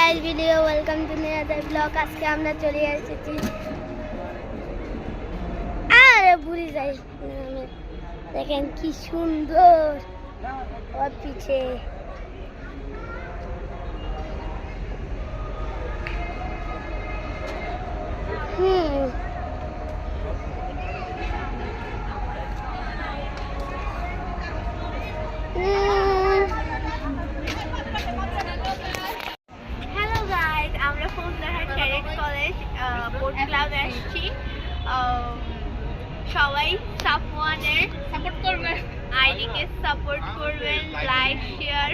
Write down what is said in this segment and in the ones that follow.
Guys video welcome to নিয়াদের blog. আজকে আমরা চলে এসেছি, আরে ভুলে যাই, দেখেন কি সুন্দর ওর পিছে সবাই সাফওয়ানের সাপোর্ট করবেন, আইডিকে সাপোর্ট করবেন, লাইক শেয়ার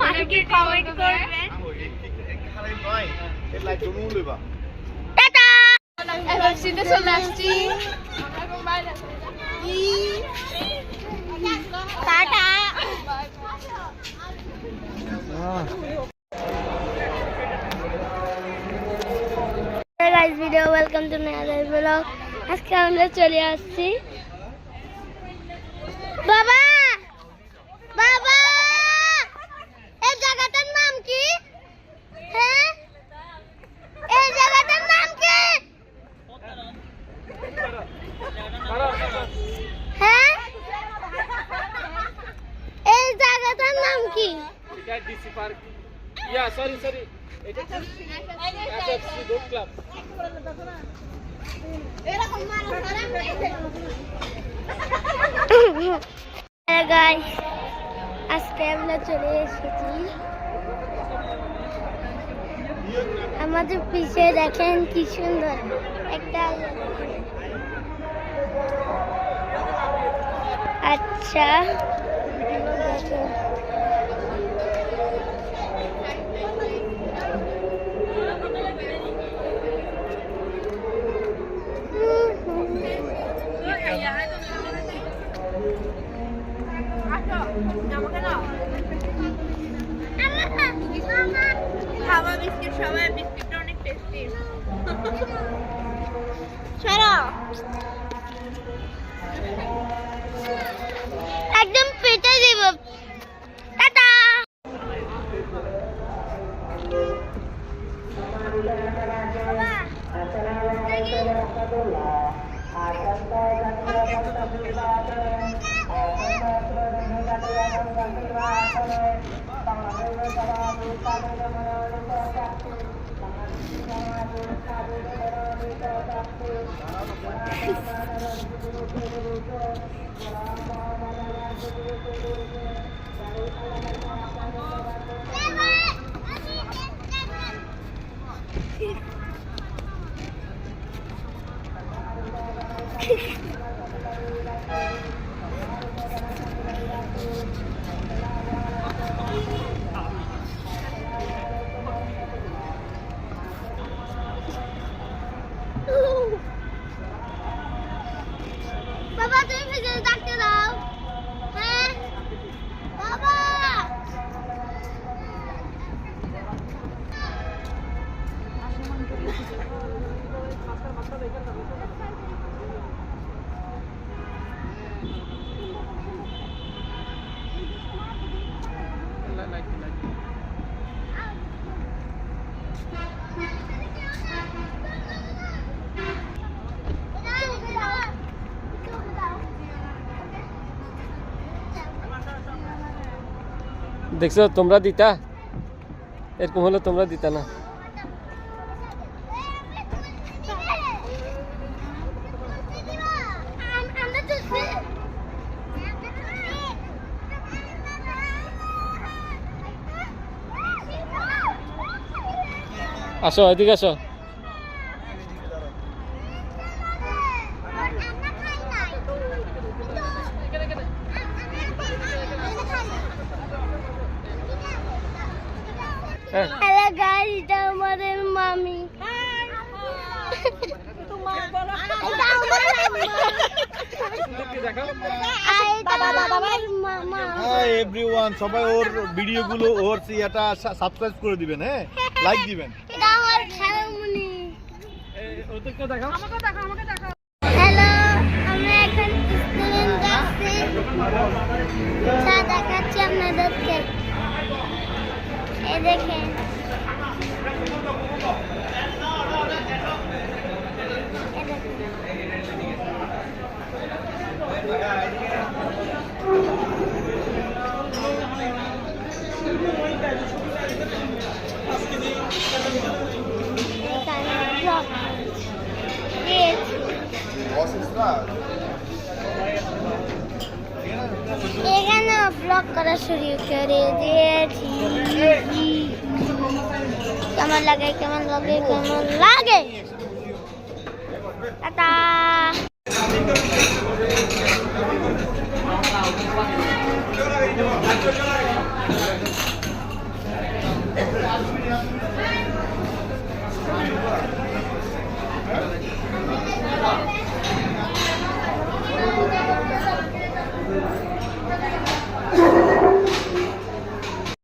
আইডি কমেন্ট করবেন। টাটা। এখন শীতে চলে আসছি, টাটা। গাইস ভিডিও ওয়েলকাম টু নিয়াদের ব্লগ। আজকে আমরা চলে আসছি, বাবা বাবা এই জায়গাটার নাম কি? হ্যাঁ, এই জায়গাটার নাম কি? হ্যাঁ, এই জায়গাটার নাম কি? এটা ডিসি পার্ক, সরি এটা এসএফসি বোট ক্লাব। গাইস আজকে আমরা চলে এসেছি, আমাদের পিছে দেখেন কি সুন্দর একটা, আচ্ছা দেখেন খাওয়া বিস্কিট, সবাই বিস্কিটটা অনেক টেস্টি। একদম পেটে দিব। টাটা। বাবা তুমি ভিডিও দেখতে দাও। হ্যাঁ বাবা, দেখছো তোমরা দিতা, এরকম হলে তোমরা দিতা না। আসো এদিকে আসো। হ্যালো গাইস, এটা আমাদের মামি। হাই এভরিওয়ান, সবাই ওর ভিডিওগুলো ওর এটা সাবস্ক্রাইব করে দিবেন, হ্যাঁ লাইক দিবেন। এটা আমার খালামুনি। ওদেরকে দেখাও, আমাকে দেখাও। হ্যালো, আমরা এখন স্টুডেন্ট যাচ্ছি, চা দেখাচ্ছি আপনাদেরকে। এই দেখেন এখানে ব্লগ করা শুরু করে দিয়েছি। কেমন লাগে কেমন লাগে কেমন লাগে টাটা।